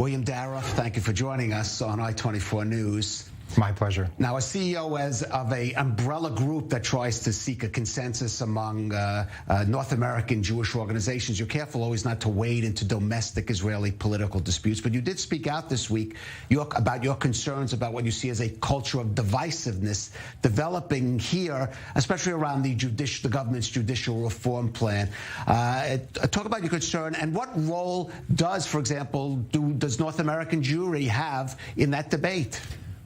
William Daroff, thank you for joining us on I-24 News. My pleasure. Now, as CEO of an umbrella group that tries to seek a consensus among North American Jewish organizations, you're careful always not to wade into domestic Israeli political disputes. But you did speak out this week about your concerns about what you see as a culture of divisiveness developing here, especially around the government's judicial reform plan. Talk about your concern and what role does, for example, does North American Jewry have in that debate?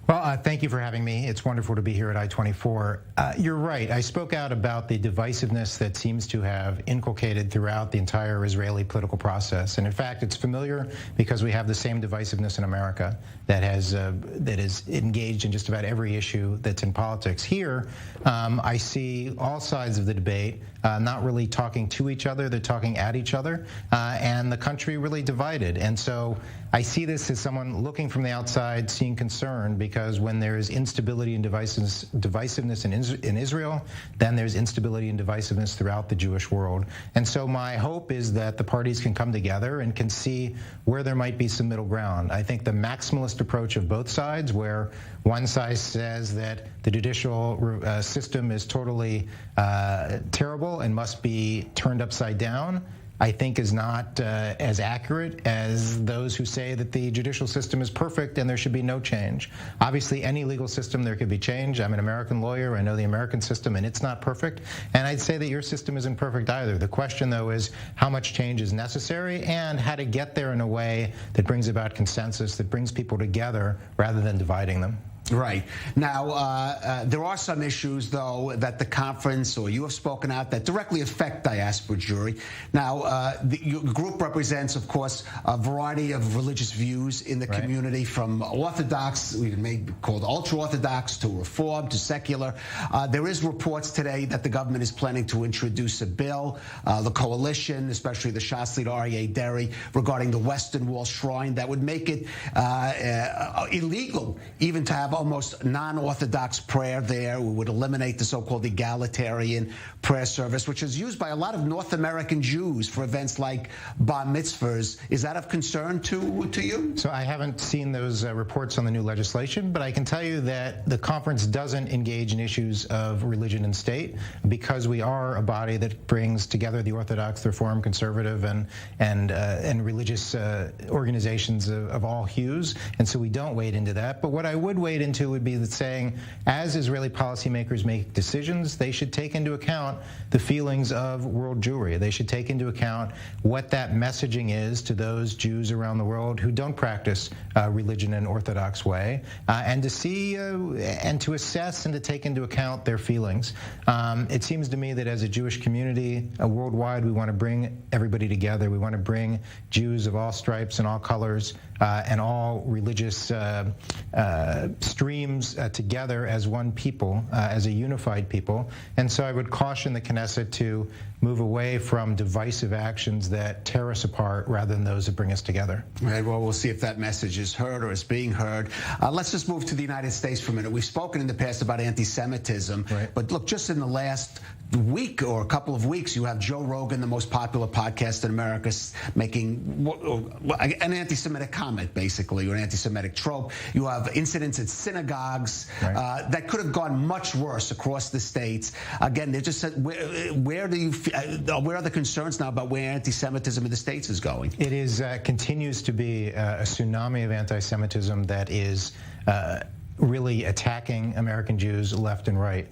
Well, thank you for having me. It's wonderful to be here at I-24. You're right. I spoke out about the divisiveness that seems to have inculcated throughout the entire Israeli political process. And in fact, it's familiar because we have the same divisiveness in America that is engaged in just about every issue that's in politics. Here, I see all sides of the debate not really talking to each other. They're talking at each other, and the country really divided. And so I see this as someone looking from the outside, seeing concern, because when there is instability and divisiveness in Israel, then there's instability and divisiveness throughout the Jewish world. And so my hope is that the parties can come together and can see where there might be some middle ground. I think the maximalist approach of both sides, where one side says that the judicial system is totally terrible and must be turned upside down, I think is not as accurate as those who say that the judicial system is perfect and there should be no change. Obviously, any legal system, there could be change. I'm an American lawyer. I know the American system, and it's not perfect. And I'd say that your system isn't perfect either. The question, though, is how much change is necessary and how to get there in a way that brings about consensus, that brings people together rather than dividing them. Right. Now, there are some issues, though, that the conference or you have spoken out that directly affect diaspora Jewry. Now, your group represents, of course, a variety of religious views in the community, from Orthodox, we may be called ultra-Orthodox, to Reform, to secular. There is reports today that the government is planning to introduce a bill, the coalition, especially the Shas leader Aryeh Deri, regarding the Western Wall Shrine, that would make it illegal even to have almost non-Orthodox prayer there. We would eliminate the so-called egalitarian prayer service, which is used by a lot of North American Jews for events like bar mitzvahs. Is that of concern to you? So I haven't seen those reports on the new legislation, but I can tell you that the conference doesn't engage in issues of religion and state, because we are a body that brings together the Orthodox, the Reform, conservative, and religious organizations of all hues, and so we don't wade into that. But what I would wade into would be that saying, as Israeli policymakers make decisions, they should take into account the feelings of world Jewry. They should take into account what that messaging is to those Jews around the world who don't practice religion in an Orthodox way, and to see and to assess and to take into account their feelings. It seems to me that as a Jewish community worldwide, we want to bring everybody together. We want to bring Jews of all stripes and all colors and all religious streams together as one people, as a unified people. And so I would caution the Knesset to move away from divisive actions that tear us apart rather than those that bring us together. Right, well, we'll see if that message is heard or is being heard. Let's just move to the United States for a minute. We've spoken in the past about anti-Semitism, but look, just in the last week or a couple of weeks, you have Joe Rogan, the most popular podcast in America, making an anti-Semitic comment, basically, or an anti-Semitic trope. You have incidents at synagogues that could have gone much worse across the states. Again, they just said, where are the concerns now about where anti-Semitism in the states is going? It is continues to be a tsunami of anti-Semitism that is really attacking American Jews left and right.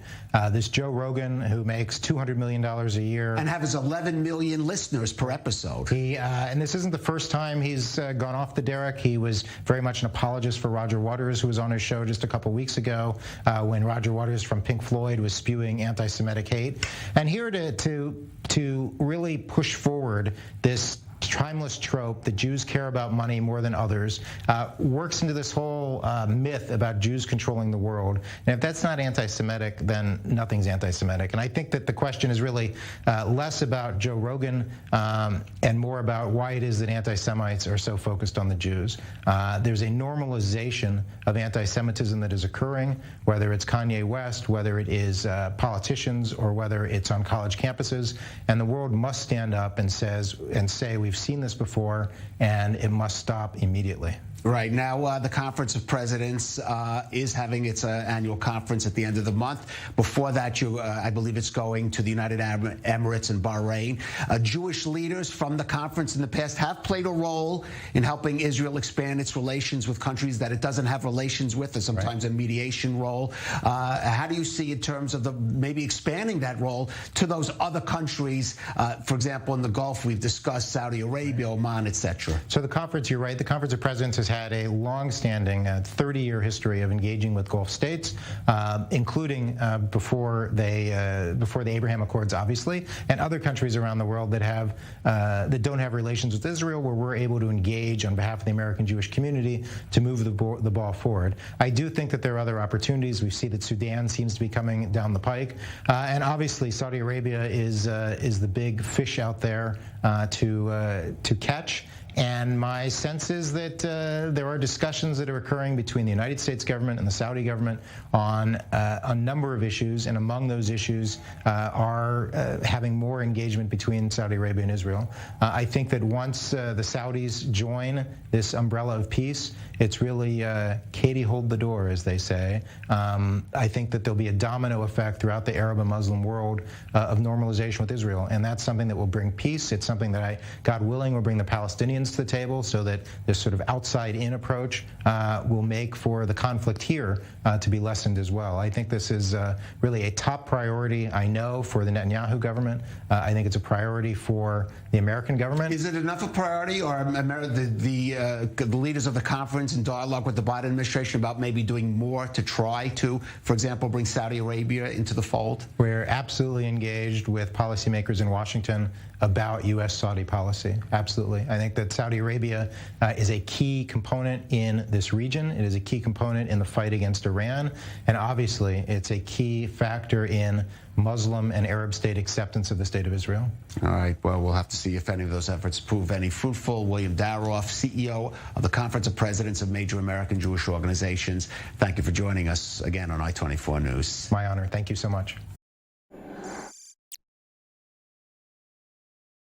This Joe Rogan, who makes $200 million a year. And has 11 million listeners per episode. And this isn't the first time he's gone off the derrick. He was very much an apologist for Roger Waters, who was on his show just a couple weeks ago when Roger Waters from Pink Floyd was spewing anti-Semitic hate. And here to really push forward this timeless trope that Jews care about money more than others, works into this whole myth about Jews controlling the world. And if that's not anti-Semitic, then nothing's anti-Semitic. And I think that the question is really less about Joe Rogan and more about why it is that anti-Semites are so focused on the Jews. There's a normalization of anti-Semitism that is occurring, whether it's Kanye West, whether it is politicians, or whether it's on college campuses. And the world must stand up and say we've We've seen this before, and it must stop immediately. Right. Now, the Conference of Presidents is having its annual conference at the end of the month. Before that, I believe it's going to the United Arab Emirates and Bahrain. Jewish leaders from the conference in the past have played a role in helping Israel expand its relations with countries that it doesn't have relations with, or sometimes a mediation role. How do you see in terms of maybe expanding that role to those other countries, for example, in the Gulf, we've discussed Saudi Arabia, Oman, etc. So the conference, you're right, the Conference of Presidents has had a long-standing 30-year history of engaging with Gulf states, including before the Abraham Accords, obviously, and other countries around the world that don't have relations with Israel, where we're able to engage on behalf of the American Jewish community to move the ball forward. I do think that there are other opportunities. We see that Sudan seems to be coming down the pike, and obviously Saudi Arabia is the big fish out there to catch. And my sense is that there are discussions that are occurring between the United States government and the Saudi government on a number of issues, and among those issues are having more engagement between Saudi Arabia and Israel. I think that once the Saudis join this umbrella of peace, it's really Katie hold the door, as they say. I think that there'll be a domino effect throughout the Arab and Muslim world of normalization with Israel, and that's something that will bring peace. It's something that God willing, will bring the Palestinians to the table, so that this sort of outside-in approach will make for the conflict here to be lessened as well. I think this is really a top priority, I know, for the Netanyahu government. I think it's a priority for the American government. Is it enough a priority, or the leaders of the conference in dialogue with the Biden administration about maybe doing more to try to, for example, bring Saudi Arabia into the fold? We're absolutely engaged with policymakers in Washington about U.S.-Saudi policy. Absolutely. I think that Saudi Arabia is a key component in this region. It is a key component in the fight against Iran. And obviously, it's a key factor in Muslim and Arab state acceptance of the State of Israel. All right. Well, we'll have to see if any of those efforts prove any fruitful. William Daroff, CEO of the Conference of Presidents of Major American Jewish Organizations. Thank you for joining us again on I-24 News. My honor. Thank you so much.